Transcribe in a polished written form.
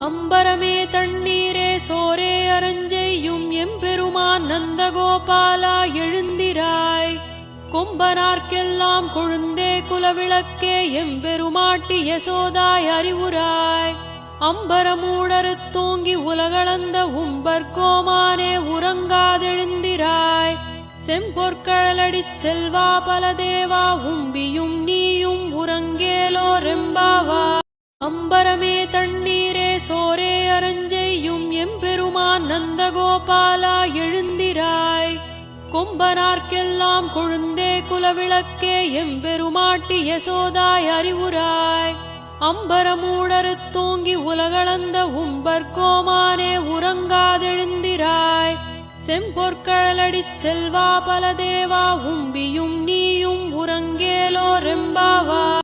அம்பரமே தண்ணீரே சோரே அரஞ்செய்யும் எம்பெருமான் நந்தகோபாலா எழுந்திராய். கொம்பனார்க்கெல்லாம் கொழுந்தே குலவிளக்கே எம்பெருமாட்டி யசோதாய் அறிவுராய். அம்பரமூடறுத் தூங்கி உலகளந்த உம்பர்கோமானே உறங்காதெழுந்திராய். செம்பொற்கழலடிச் செல்வா பலதேவா உம்பியும் நீயும் உறங்கேலோ ரெம்பாவா. அம்பரமே தண்ணீரே சோரே அரஞ்செய்யும் எம்பெருமான் நந்தகோபாலா எழுந்திராய். கொம்பனார்க்கெல்லாம் கொழுந்தே குலவிளக்கே எம்பெருமாட்டி யசோதாய் அறிவுராய். அம்பரமூடறுத் தூங்கி உலகளந்த உம்பர்கோமானே உறங்காதெழுந்திராய். செம்பொற்கழலடிச் செல்வா பலதேவா உம்பியும் நீயும் உறங்கேலோ ரெம்பாவா.